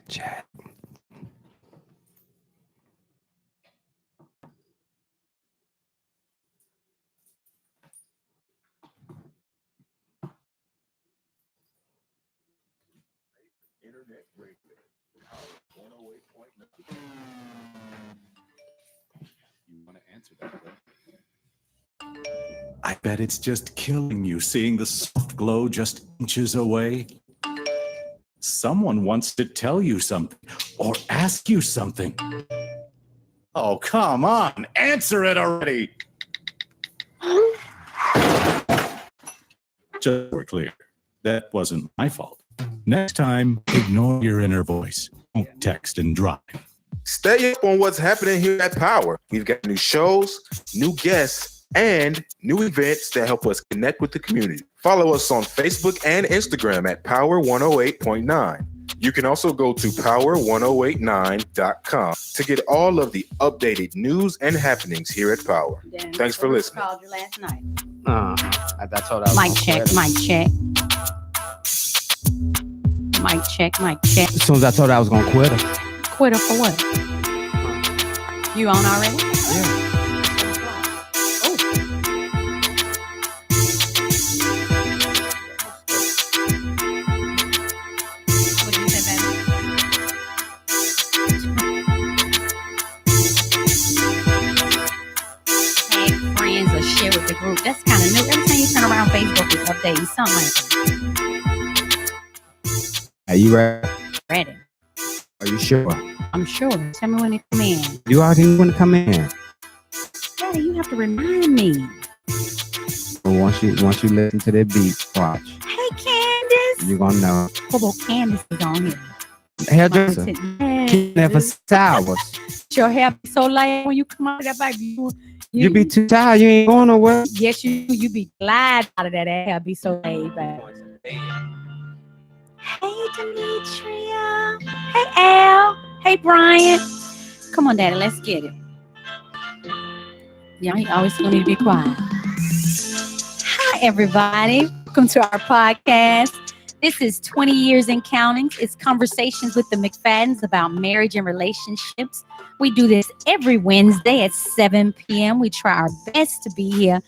Check. I bet it's just killing you seeing the soft glow just inches away. Someone wants to tell you something or ask you something. Oh, come on, answer it already. Just so we're clear, that wasn't my fault. Next time, ignore your inner voice. Don't text and drive. Stay up on what's happening here at Power. We've got new shows, new guests, and new events that help us connect with the community. Follow us on Facebook and Instagram at Power 108.9. You can also go to power1089.com to get all of the updated news and happenings here at Power. Thanks for listening. Called you last night. That's all that was. Mic check. As soon as I told her I was gonna quit her. Quit her for what? You on already? Yeah. What did you say, baby? Tag friends or share with the group. That's kind of new. Every time you turn around, Facebook is updating something like Are you ready? that. Ready. Are you sure? I'm sure. Tell me when to come in. You already want to come in. Daddy, you have to remind me. But once you listen to that beat, watch. Hey, Candace. You're gonna know. Bobo Candace is on here. Hairdresser. Keep that for hours. Your hair be so light when you come out of that baby. You be too tired. You ain't going nowhere. Yes, you be glad out of that hair. Be so laid back. Hey, Demetria. Hey, Al. Hey, Brian. Come on, Daddy. Let's get it. Y'all always tell me to be quiet. Hi, everybody. Welcome to our podcast. This is 20 Years and Counting. It's conversations with the McFaddens about marriage and relationships. We do this every Wednesday at 7 p.m. We try our best to be here,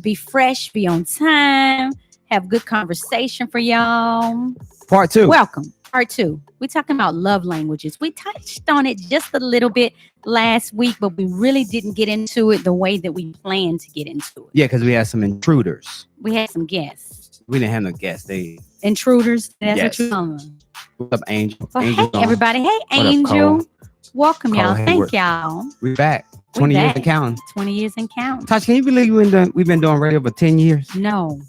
be fresh, be on time, have good conversation for y'all. Part 2. Welcome. Part 2. We're talking about love languages. We touched on it just a little bit last week, but we really didn't get into it the way that we planned to get into it. Yeah, because we had some intruders. We had some guests. We didn't have no guests. They Intruders. That's Yes. what you're calling them. what's up, Angel? Well, Angel's hey, on. everybody. Hey, up, Angel. Cole? Welcome, Cole y'all. Hayward. Thank y'all. We back. We 20 years back. and counting. 20 years and counting. Tosh, can you believe we've been doing radio for 10 years? No.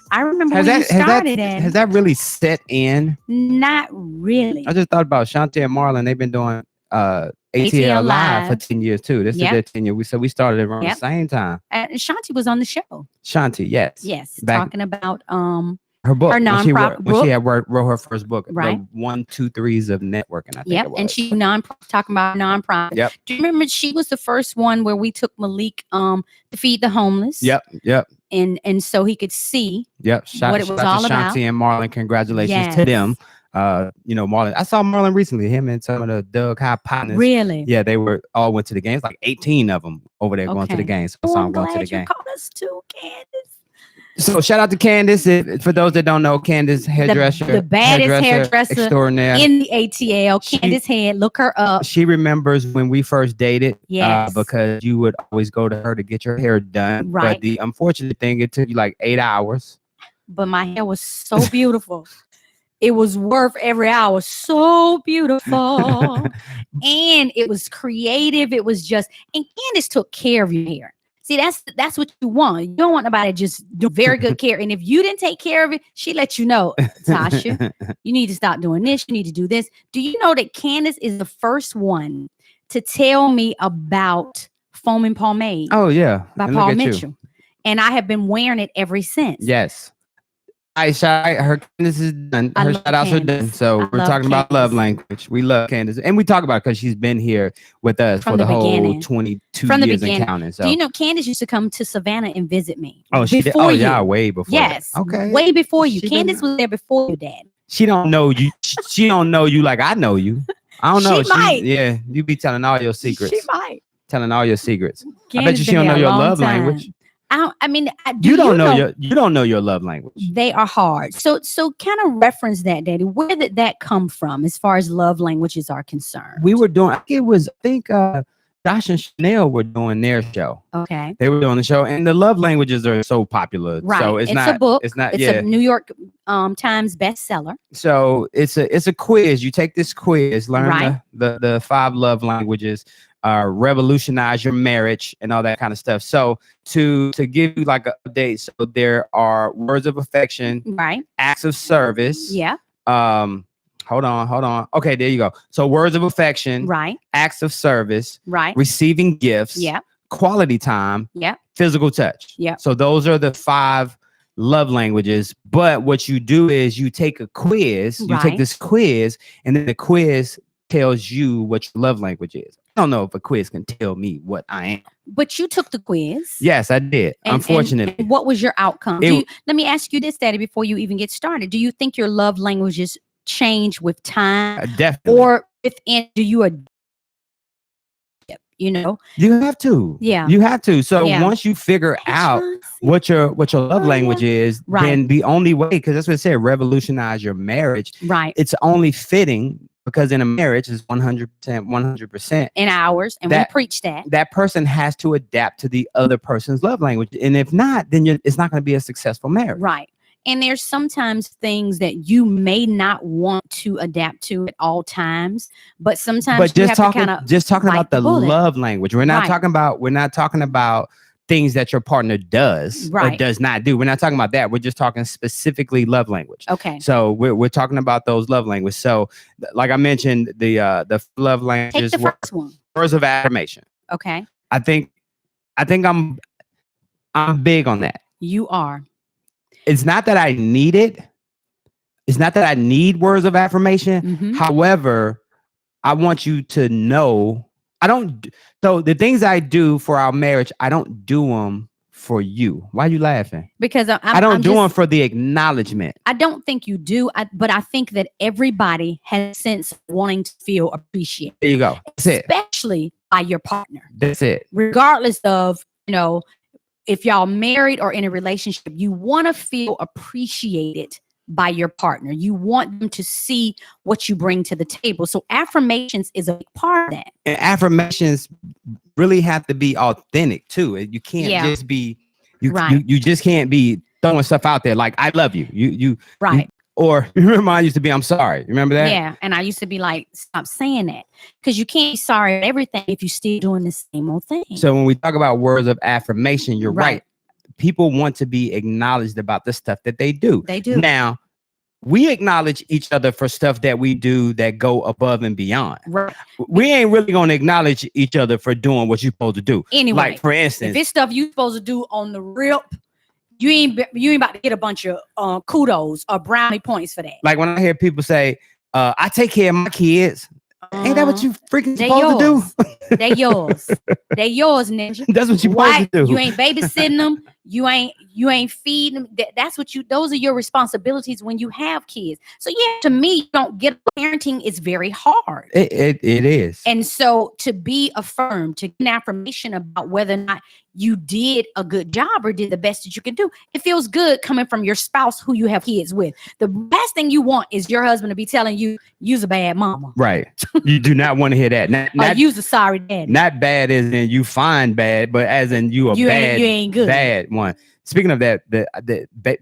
I remember when you started it. Has that really set in? Not really. I just thought about Shantae and Marlon. They've been doing ATL ATL Live for Live. 10 years too. This Yep. is their 10 year. We started around Yep. the same time. Shanti was on the show. Shanti, yes. Yes. Back- Talking about Her book. Her when she nonprofit wrote, when she had wrote her first book, Right. The 1, 2, 3s of networking, I think Yep, it was. and she talking about nonprofit. Yep. Do you remember she was the first one where we took Malik to feed the homeless? Yep. And so he could see. Shout, What it was shout out all to about. Shanti and Marlon. Congratulations to Yes. them. Marlon. I saw Marlon recently. Him and some of the Doug High partners. Really? Yeah, they all went to the games. Like 18 of them over there going to Okay. the games. So Oh, I'm I'm going to the glad you game. called us too, Candace. So shout out to Candace. For those that don't know, Candace hairdresser, the baddest hairdresser extraordinaire. in the ATL. Candace Head. Look her up. She remembers when we first dated, Yes. because you would always go to her to get your hair done. Right. But the unfortunate thing, it took you like 8 hours but my hair was so beautiful. It was worth every hour. So beautiful. And it was creative. It was just, and Candace took care of your hair. See, that's what you want. You don't want nobody to just do very good care. And if you didn't take care of it, she let you know, Tasha, you need to stop doing this. You need to do this. Do you know that Candace is the first one to tell me about foaming pomade Oh yeah. by And look Paul at you. Mitchell? And I have been wearing it ever since. Yes. Her Candace is done. I Her love shout outs are Candace. done. So I we're love talking about love Candace. language. We love Candace. And we talk about it because she's been here with us From for the the whole beginning. 22 From the years and beginning. counting. So Do you know Candace used to come to Savannah and visit me? oh, she did. before Oh you. yeah, way before. Yes. That. Okay. Way before you. She Candace didn't- was there before you, Dad. She don't know you. She don't know you like I know you. I don't know. She might. Yeah, you be telling all your secrets. She might. Telling all your secrets. I bet Candace you she been don't know there a your long love time. language. I mean, You don't know your love language. They are hard. So kind of reference that, Daddy. Where did that come from as far as love languages are concerned? We were doing. I think Josh and Chanel were doing their show. Okay. They were doing the show, and the love languages are so popular. Right. So it's It's not a book. It's not. It's Yeah. a New York Times bestseller. So it's a quiz. You take this quiz, learn Right. the 5 love languages, revolutionize your marriage and all that kind of stuff. So to give you like an update, so there are words of affection, Right. acts of service. Yeah. Hold on. Okay, there you go. So words of affection, Right. acts of service, Right. receiving gifts, Yeah. quality time, Yeah. physical touch. Yeah. So those are the 5 love languages. But what you do is you take a quiz, you take Right. this quiz, and then the quiz tells you what your love language is. I don't know if a quiz can tell me what I am. But you took the quiz. Yes, I did. Unfortunately. And what was your outcome? It- Let me ask you this, Daddy, before you even get started. Do you think your love languages change with time, Definitely. or within? Do you adapt? You know? You have to. Yeah. You have to. So Yeah. once you figure out what your love language is, Right. then the only way, because that's what it said, revolutionize your marriage. Right. It's only fitting because in a marriage is 100%. In hours, and That- we preach that. That person has to adapt to the other person's love language, and if not, then it's not going to be a successful marriage. Right. And there's sometimes things that you may not want to adapt to at all times, but sometimes But you just have to talking, kind of just talking bite about the the bullet. love language. We're not Right. talking about things that your partner does or Right. does not do. We're not talking about that. We're just talking specifically love language. Okay. So we're talking about those love languages. So like I mentioned, the love Take languages the were first one. words of affirmation. Okay. I think I'm big on that. You are. It's not that I need it. It's not that I need words of affirmation. Mhm. However, I want you to know so the things I do for our marriage, I don't do them for you. Why are you laughing? Because I don't I'm do just- them for the acknowledgement. I don't think you do, but I think that everybody has a sense of wanting to feel appreciated, There you go. That's it. especially by your partner, That's it. regardless of, if y'all married or in a relationship. You want to feel appreciated by your partner. You want them to see what you bring to the table. So affirmations is a big part of that. And affirmations really have to be authentic too. You can't Yeah. just be Right. you just can't be throwing stuff out there like I love you. You Right. or remember I used to be I'm sorry. Remember that? Yeah. And I used to be like, stop saying that, because you can't be sorry at everything if you're still doing the same old thing. So when we talk about words of affirmation, you're right. Right. People want to be acknowledged about the stuff that they do. They do. Now, we acknowledge each other for stuff that we do that go above and beyond. Right. We ain't really going to acknowledge each other for doing what you're supposed to do. Anyway, Like, for if instance, it's stuff you supposed to do on the rip, you ain't about to get a bunch of kudos or brownie points for that. like when I hear people say, I take care of my kids. Ain't that what you freaking They supposed yours. to do? They yours. They yours, ninja. That's what you're Why? supposed to do. You ain't babysitting them. You ain't feeding them. That's what those are your responsibilities when you have kids. So yeah, to me, you don't get parenting is very hard. It is. And so to be affirmed, to get an affirmation about whether or not you did a good job or did the best that you can do, it feels good coming from your spouse who you have kids with. The best thing you want is your husband to be telling you, you's a bad mama. Right. You do not want to hear that. Or you's a sorry daddy. Not bad as in you find bad, but as in you a You bad, ain't good. bad one. Speaking of that,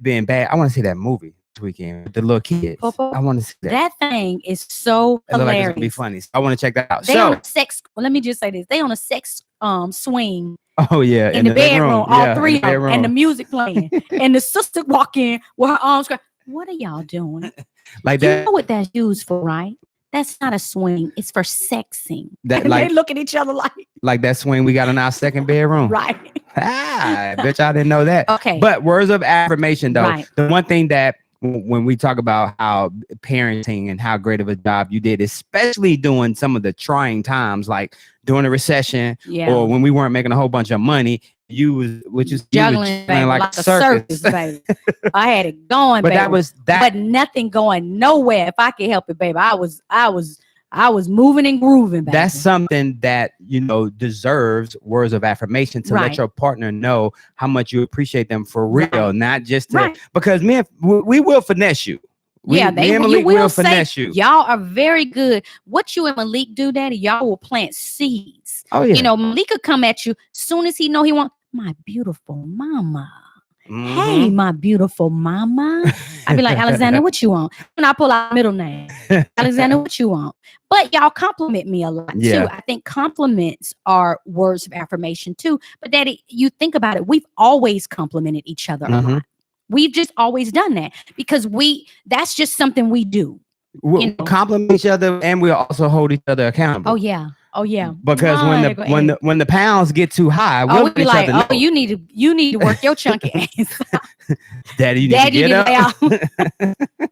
being bad, I want to see that movie this weekend with the little kids. Popo? I want to see that. That thing is so It look like it's hilarious. gonna be funny. So I want to check that out. They So, on a sex. Well, let me just say this: they on a sex swing oh yeah, in the bedroom, all Yeah, in three the of them, and the bedroom. music playing, and the sister walk in with her arms. What are y'all doing? Like You that. know what that's used for, right? That's not a swing. It's for sexing. That And like they look at each other like that swing we got in our second bedroom. right. Ah, I bet y'all didn't know that. Okay. But words of affirmation, though, Right. the one thing that when we talk about how parenting and how great of a job you did, especially during some of the trying times, like during the recession Yeah. or when we weren't making a whole bunch of money, you was Juggling, baby, like a circus. baby. I had it going, But baby. that was that. but nothing going nowhere. If I could help it, baby, I was moving and grooving, baby. That's something that deserves words of affirmation to Right. let your partner know how much you appreciate them for real, Right. not just to, Right. because we will finesse you. Me and you Malik will say finesse you. y'all are very good. What you and Malik do, Daddy, y'all will plant seeds. Oh yeah. Malik could come at you soon as he know he want my beautiful mama. Mhm. Hey, my beautiful mama. I'd be like, Alexander, what you want? And I pull out middle name. Alexander, what you want? But y'all compliment me a lot Yeah. too. I think compliments are words of affirmation too. But Daddy, you think about it, we've always complimented each other a Mhm. lot. We've just always done that because that's just something we do. We'll you know. compliment each other, and we'll also hold each other accountable. Oh yeah. Oh yeah. Because when the pounds get too high, we'll we let be each like, other know. you need to work your chunky ass. Daddy, you need Daddy, to you get lay up. out.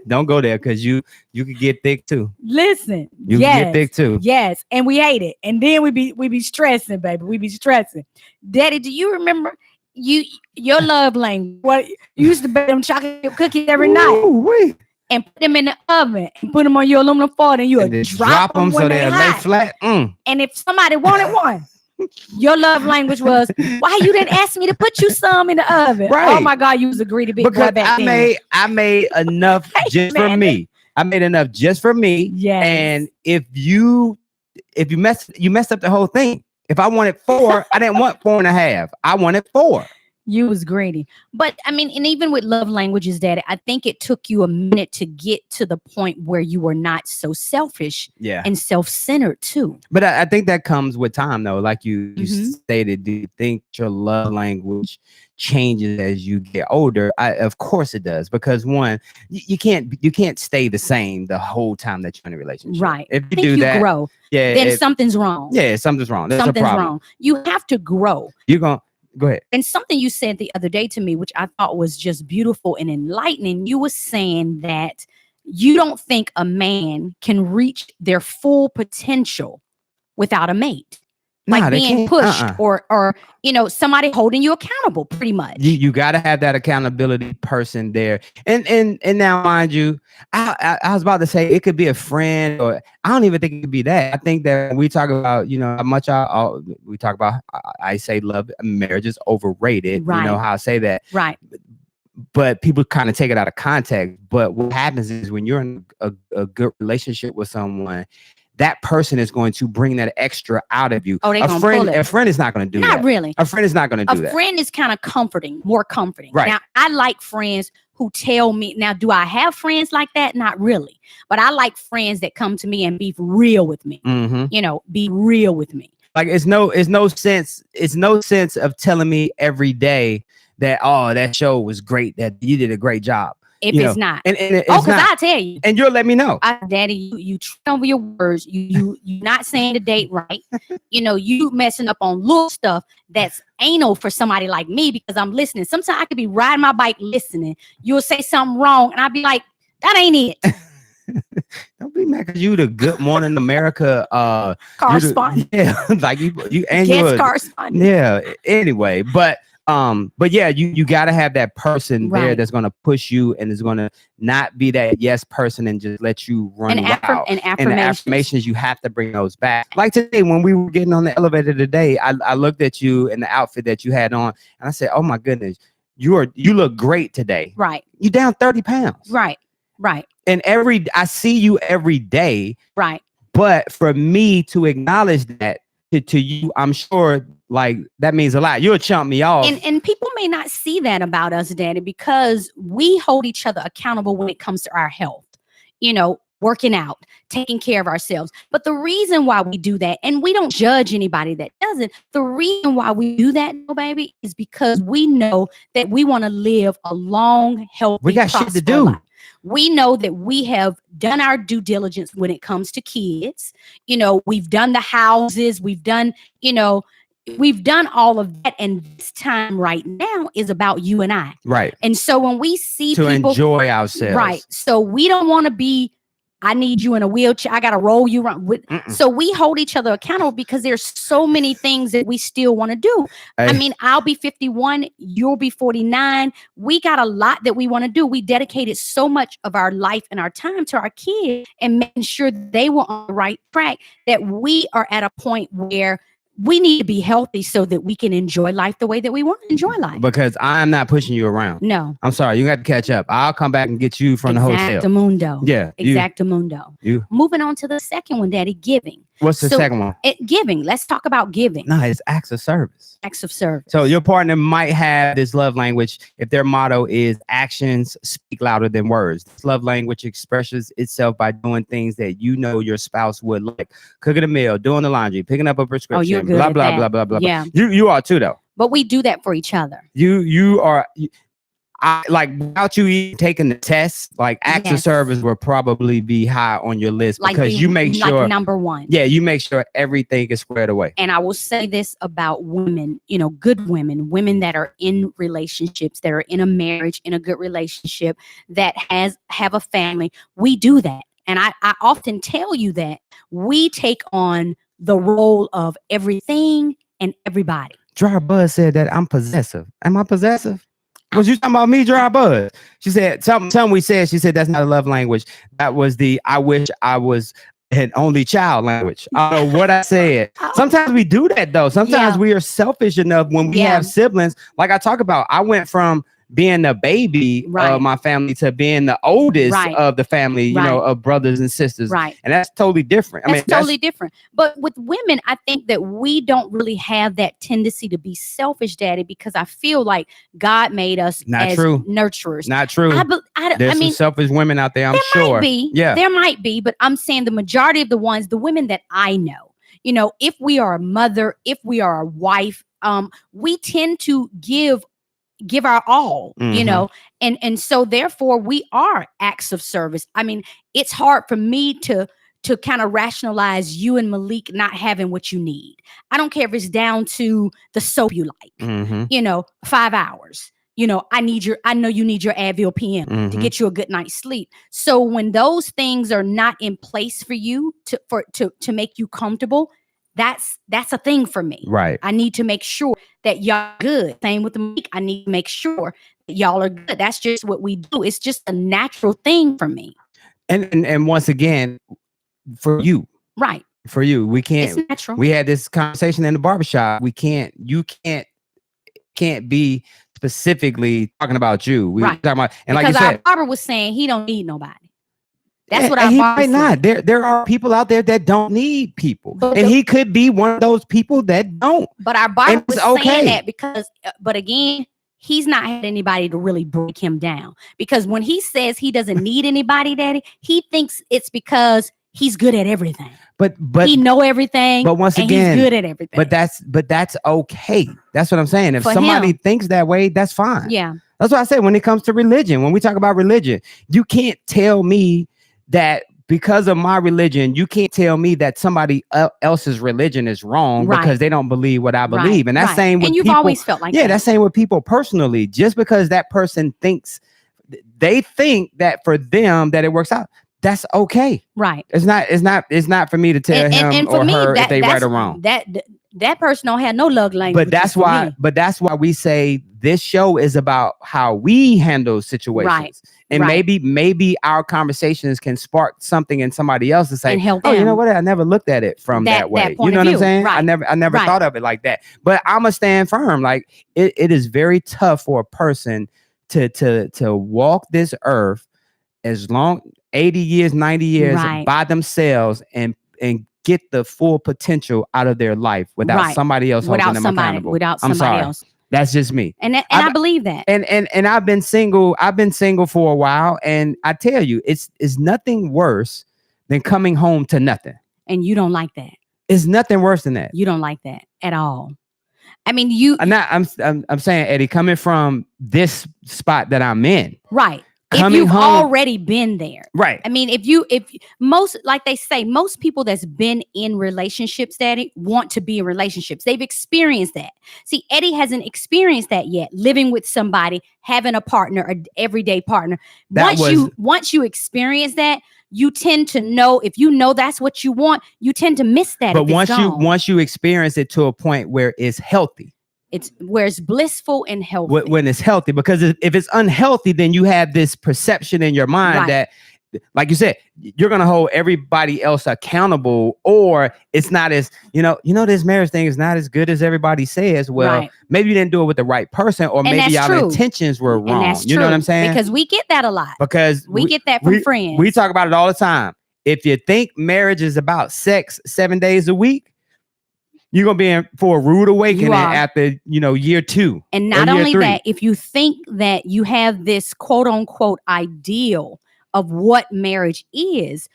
Don't go there because you could get thick too. Listen. You yes. can get thick too. Yes, and we hate it, and then we be stressing, baby. We be stressing. Daddy, do you remember your love language? What you used to bake them chocolate cookies every night Ooh-wee. and put them in the oven and put them on your aluminum foil, and you And would then drop them so when they they lay hot. flat. And if somebody wanted one, your love language was, why you didn't ask me to put you some in the oven? Right. Oh my God, you was a greedy big Because boy back then. I made enough just for man. me. I made enough just for me. Yes. And if you messed up the whole thing. If I wanted 4, I didn't want 4.5. I wanted 4. You was greedy. But I mean, and even with love languages, Daddy, I think it took you a minute to get to the point where you were not so selfish Yeah. and self-centered too. But I think that comes with time, though. Like you Mhm. stated, do you think your love language changes as you get older? Of course it does, because one, you can't stay the same the whole time that you're in a relationship. Right. If I you think do you that, grow. yeah, Then something's wrong. yeah, something's wrong. There's Something's a problem. wrong. You have to grow. You're gonna go ahead. And something you said the other day to me, which I thought was just beautiful and enlightening, you were saying that you don't think a man can reach their full potential without a mate. Nah, Like they being can't. pushed Uh-uh. or somebody holding you accountable pretty much. You got to have that accountability person there. And now, mind you, I was about to say it could be a friend, or I don't even think it could be that. I think that when we talk about, how much we talk about, I say love, marriage is overrated. Right. You know how I say that, Right. but people kind of take it out of context. But what happens is when you're in a good relationship with someone, that person is going to bring that extra out of you. Oh, they gonna friend, pull it. a friend is not going to do Not that. really. A friend is not going to do A that. friend is kind of more comforting. Right. Now, I like friends who tell me, now, do I have friends like that? Not really. But I like friends that come to me and be real with me. Mm-hmm. Be real with me. Like it's no sense of telling me every day that, oh, that show was great, that you did a great job. If You it's know, not. And it's Because not. I tell you, And you'll let me know. Daddy, you trip over your words. You not saying the date right. You messing up on little stuff that's anal for somebody like me because I'm listening. Sometimes I could be riding my bike listening. You'll say something wrong, and I'll be like, that ain't it. Don't be mad because you the Good Morning America Correspondent. Yeah, like you and Guest you. correspondent. Yeah. Anyway, but yeah, you got to have that person there Right. that's going to push you and is going to not be that yes person and just let you run And wild. and And the affirmations, you have to bring those back. Like today, when we were getting on the elevator today, I looked at you and the outfit that you had on, and I said, "Oh my goodness, you look great today. Right. You down 30 pounds. Right. Right. And I see you every day, Right. but for me to acknowledge that, to you, I'm sure like that means a lot. You'll chump me off. And people may not see that about us, Daddy, because we hold each other accountable when it comes to our health. You know, working out, taking care of ourselves. But the reason why we do that, and we don't judge anybody that doesn't, the reason why we do that, baby, is because we know that we want to live a long, healthy, We got shit to prosperous do. life. We know that we have done our due diligence when it comes to kids. You know, we've done the houses, we've done all of that. And this time right now is about you and I. Right. And so when we see To people, enjoy ourselves. right. So we don't want to be, I need you in a wheelchair. I got to roll you around. Mm-mm. So we hold each other accountable because there's so many things that we still want to do. I Hey. mean, I'll be 51. You'll be 49. We got a lot that we want to do. We dedicated so much of our life and our time to our kids and making sure they were on the right track, that we are at a point where we need to be healthy so that we can enjoy life the way that we want to enjoy life. Because I'm not pushing you around. No. I'm sorry. You got to catch up. I'll come back and get you from the hotel. Exactamundo. Yeah. Exactamundo. You. Moving on to the second one, Daddy, giving. What's the So- second one? Giving. Let's talk about giving. No, it's acts of service. Acts of service. So your partner might have this love language if their motto is actions speak louder than words. This love language expresses itself by doing things that you know your spouse would like. Cooking a meal, doing the laundry, picking up a prescription, Oh, you're good blah, at blah, that. blah, blah, blah, blah. Yeah. You are too, though. But we do that for each other. You are like without you even taking the test, like acts of Yes. service will probably be high on your list because the- you make sure like number one. yeah, you make sure everything is squared away. And I will say this about women, you know, good women that are in relationships, that are in a marriage, in a good relationship, that have a family. We do that. And I often tell you that we take on the role of everything and everybody. Dry Buzz said that I'm possessive. Am I possessive? Was you talking about me, Dry Buzz? She said something we said. She said that's not a love language. That was the I wish I was an only child language. I don't know what I said. Sometimes we do that though. Sometimes Yeah. we are selfish enough when we Yeah. have siblings. Like I talk about, I went from being the baby Right. of my family to being the oldest Right. of the family, you know, Right. of brothers and sisters. Right. And that's totally different. That's totally different. But with women, I think that we don't really have that tendency to be selfish, Daddy, because I feel like God made us Not as true. nurturers. not true. I There's mean, some selfish women out there, I'm there sure. might be. Yeah. There might be, but I'm saying the majority of the women that I know, you know, if we are a mother, if we are a wife, we tend to give our all, you Mhm. know, and so therefore we are acts of service. I mean, it's hard for me to kind of rationalize you and Malik not having what you need. I don't care if it's down to the soap you like, Mhm. you know, 5 hours. You know, I know you need your Advil PM to Mhm. get you a good night's sleep. So when those things are not in place for you to make you comfortable, that's a thing for me. Right. I need to make sure that y'all good. Same with the Malik. I need to make sure that y'all are good. That's just what we do. It's just a natural thing for me. And once again, for you, Right. we It's can't. natural. We had this conversation in the barbershop. You can't be specifically talking about you. We Right. talking about, and like because you our said, barber was saying he don't need nobody. That's and- what and our he barber might not. said. There are people out there that don't need people, But and the- he could be one of those people that don't. But our barber And was it's okay. saying that because, but again, he's not had anybody to really break him down. Because when he says he doesn't need anybody, Daddy, he thinks it's because he's good at everything. But He know everything. but once and again, he's good at everything. but that's okay. That's what I'm saying. If For somebody him. thinks that way, that's fine. yeah, That's what I say when it comes to religion. When we talk about religion, you can't tell me that because of my religion, you can't tell me that somebody else's religion is wrong Right. because they don't believe what I believe. right, And that's right. same with and you've people. always felt like Yeah, that. that's same with people personally. Just because that person thinks they think that for them that it works out, that's okay. right. It's not for me to tell him or her if they right or wrong. That person don't have no love language. But that's why we say this show is about how we handle situations. Right, And right. maybe our conversations can spark something in somebody else to say, And help oh, you know them. what? I never looked at it from That that way. point You know of what I'm view. saying? I Right. never Right. thought of it like that. But I'ma stand firm. Like it is very tough for a person to walk this earth as long 80 years, 90 years Right. by themselves and get the full potential out of their life without Right. somebody else holding them accountable. Without I'm somebody sorry. else. That's just me. And I've- I believe that. And I've been single for a while, and I tell you, it's nothing worse than coming home to nothing. And you don't like that. It's nothing worse than that. You don't like that at all. I mean, I'm saying, Eddie, coming from this spot that I'm in, right. If coming you've home, already been there. right? I mean, if most, like they say, most people that's been in relationships, Daddy, want to be in relationships. They've experienced that. See, Eddie hasn't experienced that yet. Living with somebody, having a partner, an everyday partner. Once you experience that, you tend to know, if you know that's what you want, you tend to miss that. But once you experience it to a point where it's healthy. It's where it's blissful and healthy. When it's healthy, because if it's unhealthy, then you have this perception in your mind Right. that, like you said, you're going to hold everybody else accountable, or it's not as, this marriage thing is not as good as everybody says. Well, Right. maybe you didn't do it with the right person, or And maybe that's your true. intentions were And wrong. that's You know true, what I'm saying? Because we get that a lot. Because We get that from friends. We talk about it all the time. If you think marriage is about sex 7 days a week, you're going to be in for a rude awakening after, year 2. And not or year only 3. that, if you think that you have this quote unquote ideal of what marriage is,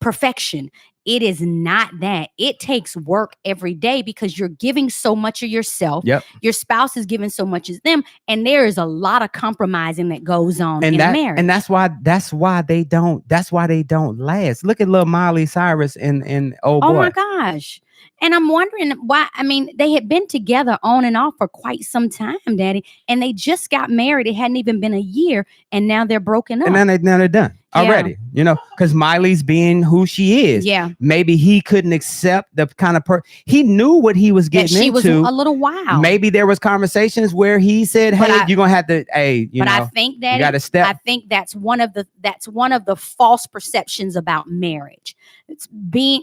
perfection, it is not that. It takes work every day because you're giving so much of yourself. Yep. Your spouse is giving so much of them. And there is a lot of compromising that goes on in a marriage. And that's why they don't last. Look at little Miley Cyrus and Oh boy. my gosh. And I'm wondering why. I mean, they had been together on and off for quite some time, Daddy, and they just got married. It hadn't even been a year, and now they're broken up. And now they're done already, because Miley's being who she is. Yeah. Maybe he couldn't accept the kind of he knew what he was getting she into. was a little wild. Maybe there was conversations where he said, But "Hey, I- you're gonna have to, I think that you got to step." I think that's one of the false perceptions about marriage. It's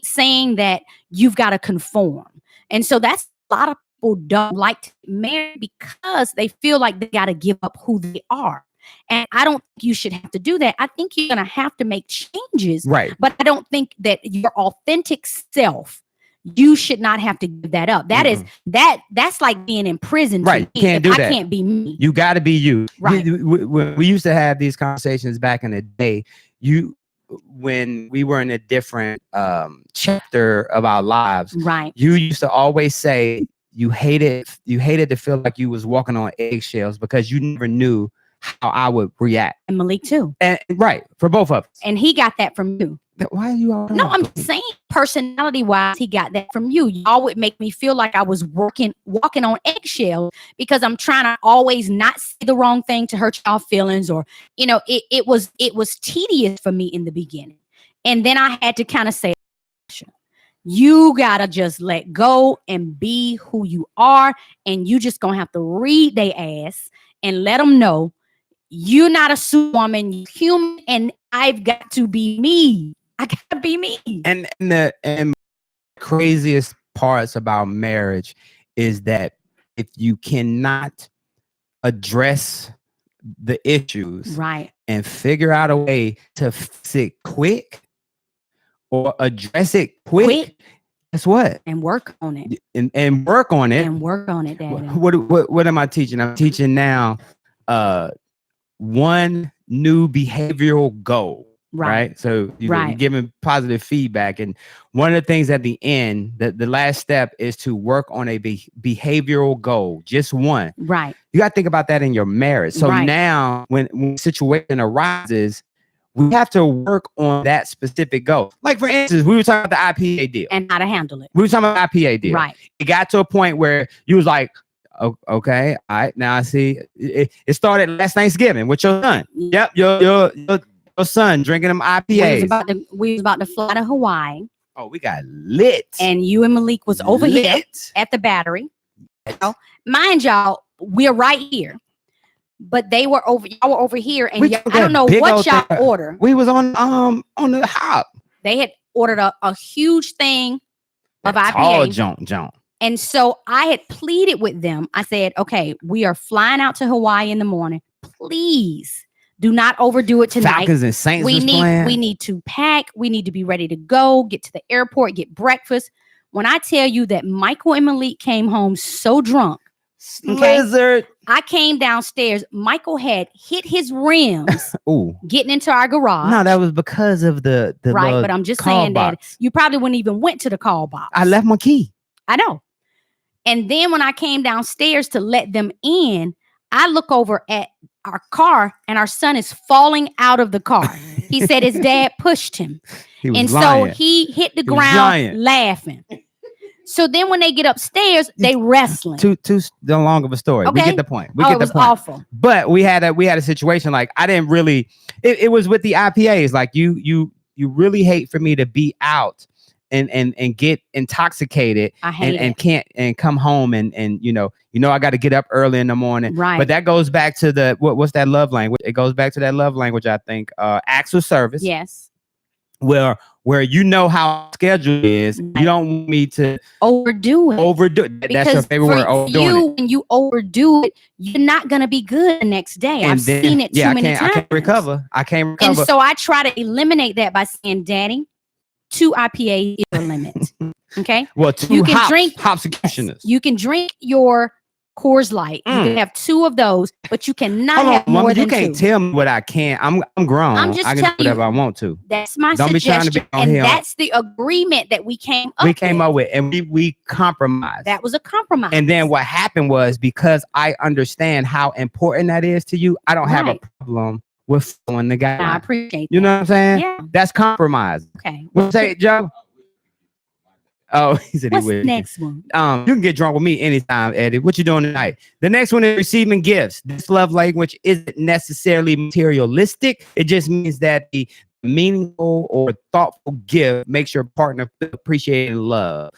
saying that you've got to conform. And so that's a lot of people don't like to get married because they feel like they got to give up who they are. And I don't think you should have to do that. I think you're going to have to make changes. Right. But I don't think that your authentic self, you should not have to give that up. That is that's like being in prison. Right. To me. Can't do I that. can't be me. You got to be you. Right. We used to have these conversations back in the day. When we were in a different chapter of our lives, Right. you used to always say you hated to feel like you was walking on eggshells because you never knew how I would react. And Malik too. And right, for both of us. And he got that from you. Why are you all No, I'm saying personality wise, he got that from you. Y'all would make me feel like I was walking on eggshells because I'm trying to always not say the wrong thing to hurt y'all feelings, or it was tedious for me in the beginning. And then I had to kind of say, you gotta just let go and be who you are, and you just gonna have to read their ass and let them know you're not a superwoman, you're human, and I've got to be me. I gotta be me. And the craziest parts about marriage is that if you cannot address the issues Right. and figure out a way to fix it quick or address it quick, guess what? And work on it. And work on it. And work on it, Daddy. What am I teaching? I'm teaching now one new behavioral goal. Right. So you're giving positive feedback. And one of the things at the end, the last step is to work on a behavioral goal, just one. Right. You got to think about that in your marriage. So Right. now when a situation arises, we have to work on that specific goal. Like, for instance, we were talking about the IPA deal. And how to handle it. We were talking about the IPA deal. Right. It got to a point where you was like, okay, all right, now I see. It started last Thanksgiving with your son. Yep, your son drinking them IPAs. We was about to fly to Hawaii. Oh, we got lit. And you and Malik was over here Lit. at the Battery. Mind y'all, we're right here. But y'all were over here, and We I took don't that know big what old y'all thing. order. We was on the hop. They had ordered a huge thing of That tall IPA. junk. And so I had pleaded with them. I said, okay, we are flying out to Hawaii in the morning. Please Do not overdo it tonight. Falcons and Saints was playing. We need to pack. We need to be ready to go, get to the airport, get breakfast. When I tell you that Michael and Malik came home so drunk, Lizard. I came downstairs. Michael had hit his rims Ooh. getting into our garage. No, that was because of the right, little but I'm just call saying box. that you probably wouldn't even went to the call box. I left my key. I know. And then when I came downstairs to let them in, I look over at our car and our son is falling out of the car. He said his dad pushed him. He was And lying. so he hit the He was ground lying. laughing. So then when they get upstairs, they wrestling. too long of a story. We Okay. get the point. We Oh, get it the was point. awful. But we had a situation like I didn't really. It was with the IPAs. Like you really hate for me to be out and get intoxicated I hate and it. can't and come home and you know I got to get up early in the morning. Right. But that goes back to the what's that love language? It goes back to that love language. I think acts of service. Yes. Where you know how schedule is. Right. You don't want me to Overdo it. overdo it. That's your Because favorite word. for Overdoing you, it. when you overdo it, you're not gonna be good the next day. And I've then- seen it too yeah, many I times. can't recover. I can't And recover. so I try to eliminate that by saying, Daddy, 2 IPA is your limit. Okay. Well, two you can hops, drink- hopsecutioners. You can drink your Coors Light. You Mm. can have 2 of those, but you cannot Hold have on, more Mama, you than can't 2. tell me what I can't. I'm grown. I'm just I can do telling you. whatever I want to. That's my Don't be trying to be suggestion. on And here. that's the agreement that we came up We came with. up with, and we compromised. That was a compromise. And then what happened was because I understand how important that is to you, I don't have a Right. problem with following the I guy. appreciate You that. know what I'm saying? Yeah. That's compromise. Okay. What say, Joe? Oh, he said What's he the would. next one? You can get drunk with me anytime, Eddie. What you doing tonight? The next one is receiving gifts. This love language isn't necessarily materialistic. It just means that the meaningful or thoughtful gift makes your partner feel appreciated and loved.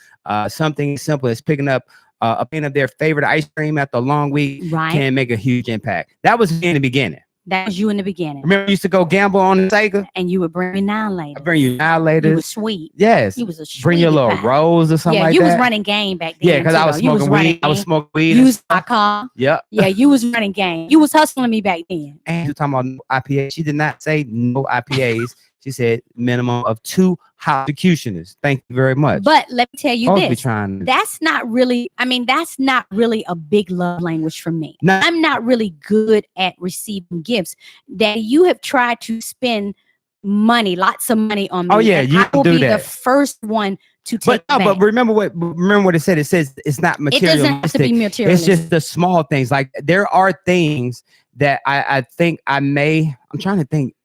Something as simple as picking up a pan of their favorite ice cream after a long week Right. can make a huge impact. That was me in the beginning. That was you in the beginning. Remember, I used to go gamble on the Sega. And you would bring me now I later. bring you now You later. was sweet. Yes. You was a Bring your sweetie little pie. rose or something Yeah, like you that. was running game back then. Yeah, because I too, was though. You smoking running weed. I was game. smoking weed. You and was my car. Yep. Yeah, you was running game. You was hustling me back then. And you're talking about no IPA. She did not say no IPAs. She said minimum of 2 hopsecutioners. Thank you very much. But let me tell you Supposed to be this. trying to- That's not really, that's not really a big love language for me. No. I'm not really good at receiving gifts. That you have tried to spend money, lots of money on me. Oh, yeah, and you I will do be that. the first one to take but no, that. but remember what it said. It says it's not It doesn't have to materialistic. be materialistic. It's just the small things. Like there are things that I think I may. I'm trying to think.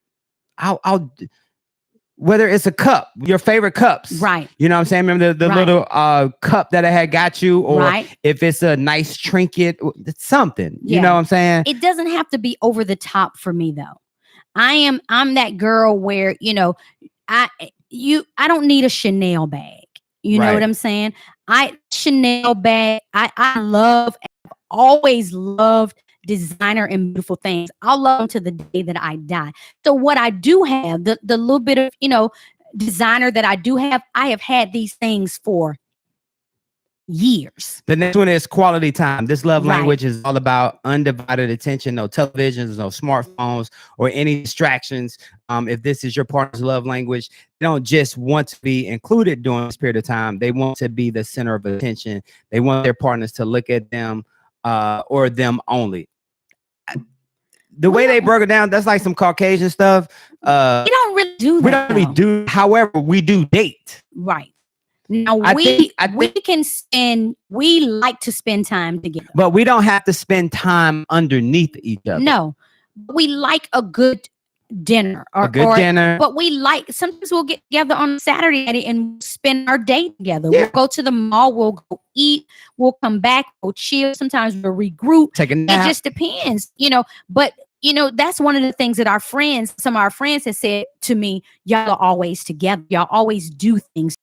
I'll whether it's a cup, your favorite cups, right, You know what I'm saying? Remember the Right. little cup that I had got you, or right. if it's a nice trinket, it's something. You Yeah. know what I'm saying? It doesn't have to be over the top for me though. I'm that girl where, I don't need a Chanel bag. You know Right. what I'm saying? Chanel bag, I've always loved designer and beautiful things. I'll love them to the day that I die. So what I do have, the little bit of, designer that I do have, I have had these things for years. The next one is quality time. This love Right. language is all about undivided attention, no televisions, no smartphones, or any distractions. If this is your partner's love language, they don't just want to be included during this period of time. They want to be the center of attention. They want their partners to look at them or them only. The way they broke it down, that's like some Caucasian stuff. We don't really do that. We don't really though. do. However, we do date. Right. Now I we think- we like to spend time together. But we don't have to spend time underneath each other. No, we like a good dinner A good dinner. But we like sometimes we'll get together on Saturday and spend our day together. Yeah. We'll go to the mall, we'll go eat, we'll come back, we'll chill. Sometimes we'll regroup. Take a It nap. just depends, But that's one of the things that some of our friends have said to me, y'all are always together. Y'all always do things.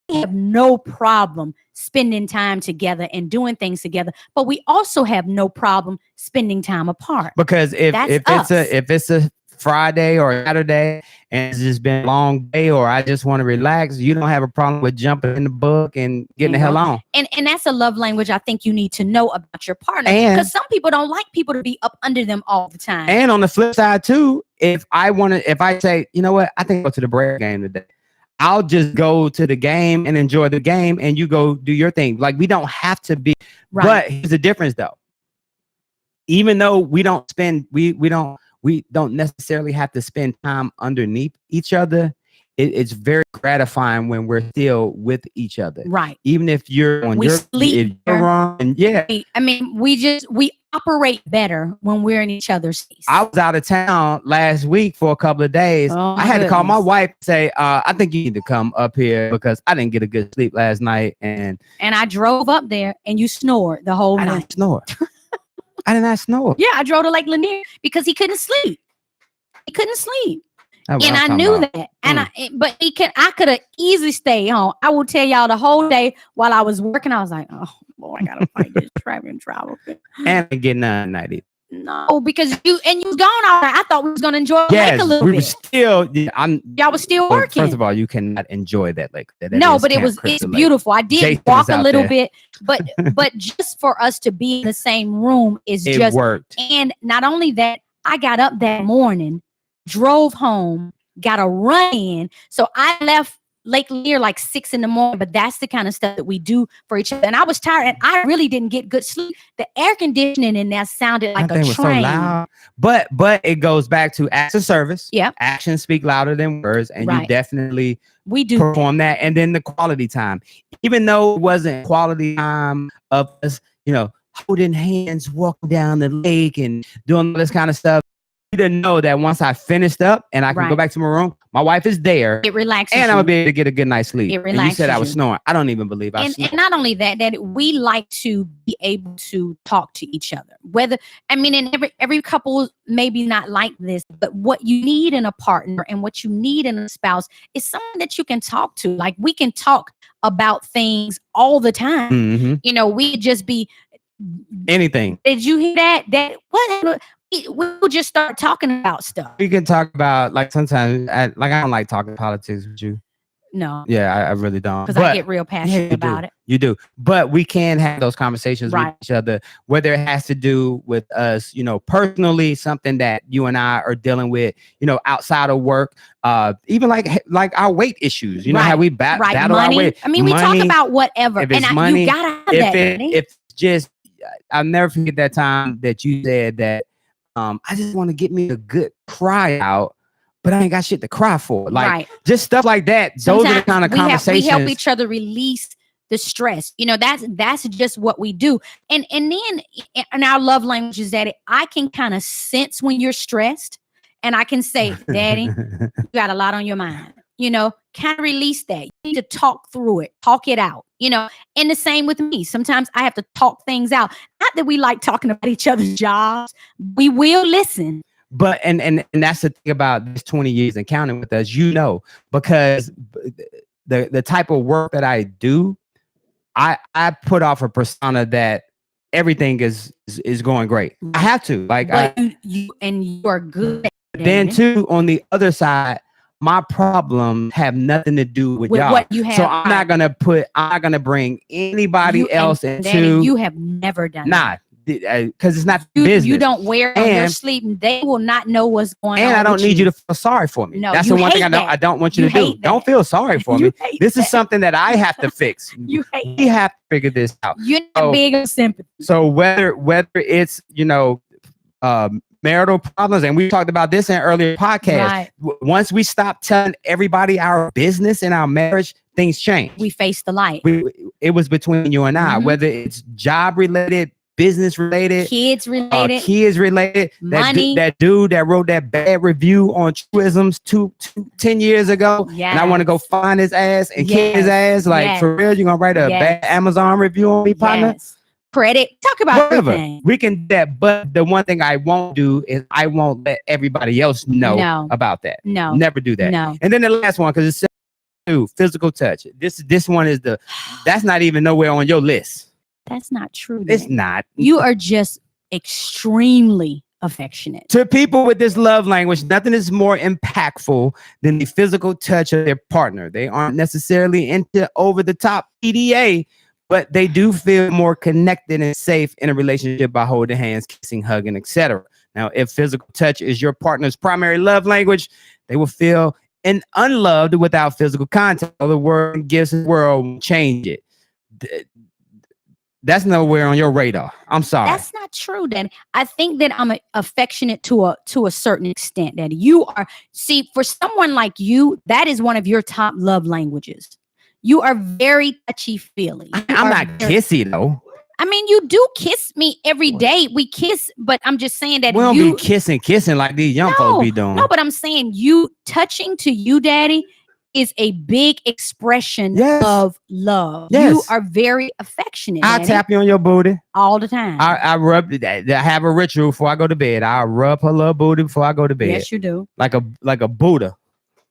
We have no problem spending time together and doing things together, but we also have no problem spending time apart. Because if That's it's us. if it's a Friday or Saturday and it's just been a long day, or I just want to relax, you don't have a problem with jumping in the book and getting the hell on. And that's a love language I think you need to know about your partner, And- because some people don't like people to be up under them all the time. And on the flip side too, if I say, you know what, I think I'll go to the Braves game today, I'll just go to the game and enjoy the game, and you go do your thing. Like, we don't have to be. Right. But here's the difference though. Even though we don't necessarily have to spend time underneath each other, it's very gratifying when we're still with each other. Right. Even if you're on We your sleep if you're wrong, and yeah. I mean, we operate better when we're in each other's space. I was out of town last week for a couple of days. Oh, I had to call my goodness. wife and say, I think you need to come up here because I didn't get a good sleep last night. And And I drove up there and you snored the whole I night. didn't snore. I did not snore. Yeah, I drove to Lake Lanier because he couldn't sleep. He couldn't sleep. That's what And I'm I talking knew about. that. And I could have easily stayed home. I will tell y'all the whole day while I was working, I was like, oh boy, I gotta fight this traffic and travel. And I didn't get none at night either. No, because you was gone all night. I thought we was gonna enjoy the lake Yes, a little we were bit. still. Y'all was still Well, working. first of all, you cannot enjoy that lake. That No, is but Camp it's Crystal Lake. beautiful. I did Jason walk is a out little there. bit, but just for us to be in the same room is It just. worked. And not only that, I got up that morning, drove home, got a run in. So I left Lake Lanier like 6 a.m. But that's the kind of stuff that we do for each other. And I was tired, and I really didn't get good sleep. The air conditioning in there sounded like That a thing was so train. loud. But it goes back to acts of service. Yep. Actions speak louder than words, and you Right. definitely We do. perform that. And then the quality time, even though it wasn't quality time of us, holding hands, walking down the lake and doing all this kind of stuff. You didn't know that once I finished up and I can go Right. back to my room, my wife is there, It relaxes and I'm you. gonna be able to get a good night's sleep. It And you said I relaxes was you. snoring. I don't even believe I And snored. not only that we like to be able to talk to each other. And every couple maybe not like this, but what you need in a partner and what you need in a spouse is someone that you can talk to. Like, we can talk about things all the time. Mhm. We just be, Anything. did you hear that? We'll just start talking about stuff. We can talk about, like, sometimes I don't like talking politics with you. No, Yeah, I really don't. because I But- get real Yeah, passionate you about do. it. You do. But we can have those conversations Right. with each other, whether it has to do with us, personally, something that you and I are dealing with, outside of work, even like our weight issues, how Right. we Right. battle our Money. weight. I mean, we talk Money, about whatever. if it's And money, you gotta have if that. it Danny. if it's just, I'll never forget that time that you said that I just want to get me a good cry out, but I ain't got shit to cry for. Like, right. just stuff like that. Those are the Sometimes kind of we conversations. help each other release the stress. That's just what we do. And then in our love language is that I can kind of sense when you're stressed, and I can say, Daddy, you got a lot on your mind. Kind of release that. You need to talk through it, talk it out. And the same with me. Sometimes I have to talk things out. Not that we like talking about each other's jobs. We will listen. But and that's the thing about this 20 years and counting with us, because the type of work that I do, I put off a persona that everything is going great. I have to, like, But you are good. then Danny, too, on the other side, my problems have nothing to do with with y'all. what you have. So I'm not gonna bring anybody else Danny, into you have never done that. because it's not You, business. you don't wear it on your And- sleep, and they will not know what's going on. And I don't with need you to feel sorry for me. No, That's you the one thing hate I that. don't want you You to do. hate Don't that. feel sorry for me. You hate This is that. something that I have to fix. You hate We have to figure this out. You're not So- big on sympathy. So whether it's marital problems, and we talked about this in earlier podcasts. Right. Once we stop telling everybody our business in our marriage, things change. We face the light. It was between you and I, Mhm. whether it's job related, business related, Kids related. kids related. Money. That dude that wrote that bad review on Truisms 10 years ago, and I want to go Yes. find his ass and kick his Yes. ass. Like, Yes. for real, you gonna write a Yes. bad Amazon review on me, partner? Yes. Credit. Talk about Whatever. everything. We can do that, but the one thing I won't do is I won't let everybody else know No. about that. No. Never do that. No. And then the last one, because it's physical touch. This one is that's not even nowhere on your list. That's not true. It's Danny. not. You are just extremely affectionate. To people with this love language, nothing is more impactful than the physical touch of their partner. They aren't necessarily into over-the-top PDA, but they do feel more connected and safe in a relationship by holding hands, kissing, hugging, etc. Now, if physical touch is your partner's primary love language, they will feel unloved without physical contact. The word gives the world won't change it. That's nowhere on your radar. I'm sorry. That's not true, Daddy. I think that I'm affectionate to a certain extent, Daddy. You are, see, for someone like you, that is one of your top love languages. You are very touchy-feely. I'm not kissy though. I mean, you do kiss me every day. We kiss, but I'm just saying that We don't be kissing like these young folks be doing. No, but I'm saying you touching to you, Daddy, is a big expression of love. Yes. You are very affectionate. I Daddy, tap you on your booty all the time. I rub. I have a ritual before I go to bed. I rub her little booty before I go to bed. Yes, you do. Like a Buddha.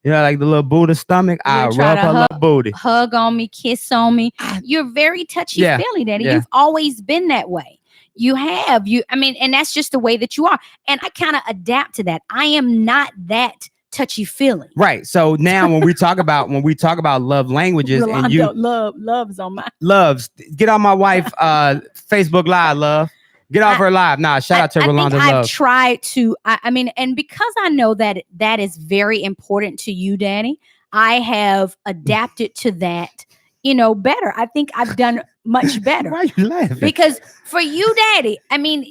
You know, like the little Buddha stomach. I rub her little booty. Hug on me, kiss on me. You're very touchy-feely, Daddy. You've always been that way. You have. I mean, and that's just the way that you are. And I kind of adapt to that. I am not that touchy-feely. Right. So now when we talk about love languages, Rolando, and you love's on my loves, get on my wife Facebook Live, love. Get off her live. Nah, shout out to Rolando Love. I've tried to, I mean, and because I know that that is very important to you, Daddy, I have adapted to that, better. I think I've done much better. Why are you laughing? Because for you, Daddy, I mean,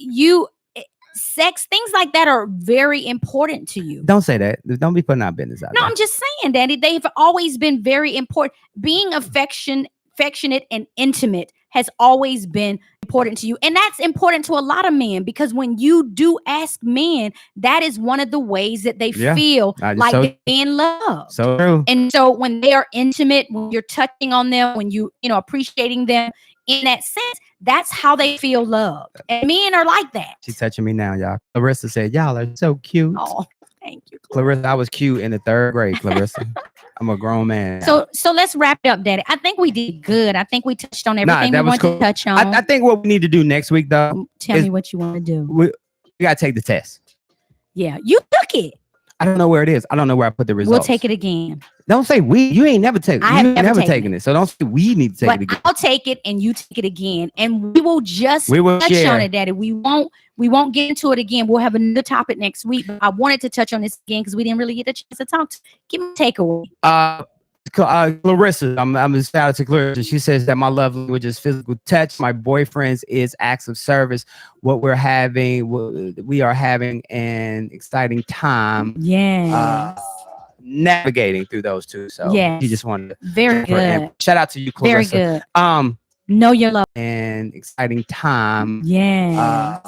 sex, things like that are very important to you. Don't say that. Don't be putting our business out. No, there. I'm just saying, Daddy, they've always been very important. Being affectionate and intimate has always been important to you. And that's important to a lot of men, because when you do ask men, that is one of the ways that they feel like they're being loved. So true. And so when they are intimate, when you're touching on them, when you appreciating them in that sense, that's how they feel loved. And men are like that. She's touching me now, y'all. Clarissa said, y'all are so cute. Oh, thank you, Clarissa. I was cute in the 3rd grade, Clarissa. I'm a grown man. So let's wrap it up, Daddy. I think we did good. I think we touched on everything we wanted to touch on. I think what we need to do next week, though. Tell me what you want to do. We got to take the test. Yeah, you took it. I don't know where it is. I don't know where I put the results. We'll take it again. Don't say we. You ain't never taken it. I have never taken it. So don't say we need to take it again. I'll take it and you take it again. And we will just touch share on it, Daddy. We won't get into it again. We'll have another topic next week. I wanted to touch on this again because we didn't really get a chance to talk. Give me a takeaway. Clarissa, I'm a shout out to Clarissa. She says that my love language is physical touch. My boyfriend's is acts of service. We are having an exciting time. Yeah. Navigating through those two. So yeah, you just wanted to very good. Shout out to you, Clarissa. Very good. Know your love and exciting time. Yeah.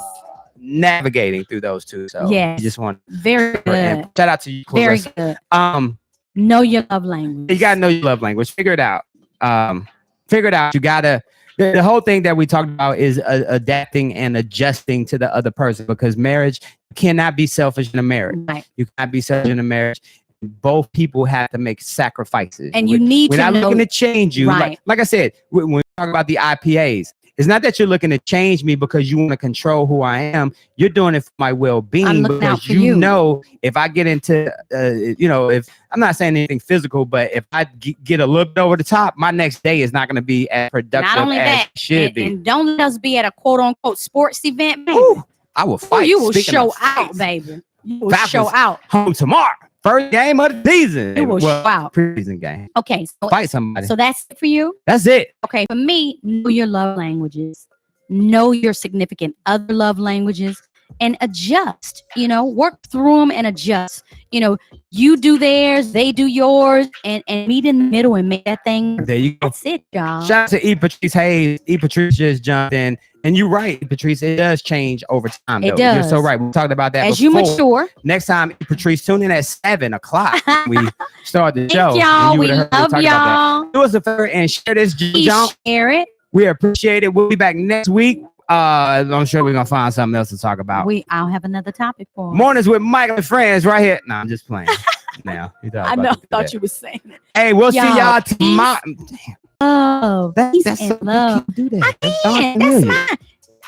Navigating through those two. So yeah, you just want very good. Shout out to you, Clarissa. Very good. Know your love language. You gotta know your love language. Figure it out. You gotta. The whole thing that we talked about is adapting and adjusting to the other person, because marriage cannot be selfish in a marriage. Right. You cannot be selfish in a marriage. Both people have to make sacrifices, and you need to. We're not looking to change you. Right. Like I said, when we talk about the IPAs, it's not that you're looking to change me because you want to control who I am. You're doing it for my well-being, because you know if I get into, if I'm not saying anything physical, but if I get a little bit over the top, my next day is not going to be as productive as it should be. And don't let us be at a quote-unquote sports event, baby. Ooh, I will fight. You will show out, baby. You will show out. Home tomorrow. First game of the season. It will show out. Preseason game. Okay. So fight somebody. So that's it for you? That's it. Okay. For me, know your love languages. Know your significant other love languages and adjust. Work through them and adjust. You do theirs, they do yours, and meet in the middle and make that thing. There you go. That's it, y'all. Shout out to E. Patrice Hayes. E. Patrice just jumped in. And you're right, Patrice, it does change over time. It does. You're so right. We talked about that as before. You mature. Next time, Patrice, tune in at 7:00. We start the show. Y'all. We love y'all. Do us a favor and share this. Share it. We appreciate it. We'll be back next week. I'm sure we're gonna find something else to talk about. I'll have another topic for them. Mornings with Mike and friends right here. No, I'm just playing. Now I know. Thought you were saying it. Hey, we'll see y'all tomorrow. Oh, that's so love. Do that. I can. That's mine.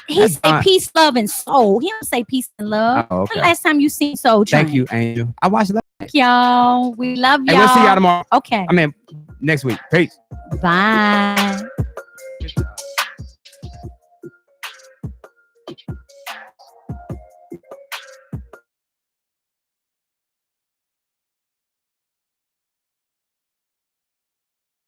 He That's say fine. peace, love, and soul. He don't say peace and love. Oh, When okay. last time you seen Soul Train? Thank you, Angel. I watched that. Thank y'all. We love y'all. Hey, we'll see y'all tomorrow. Okay. I mean, next week. Peace. Bye.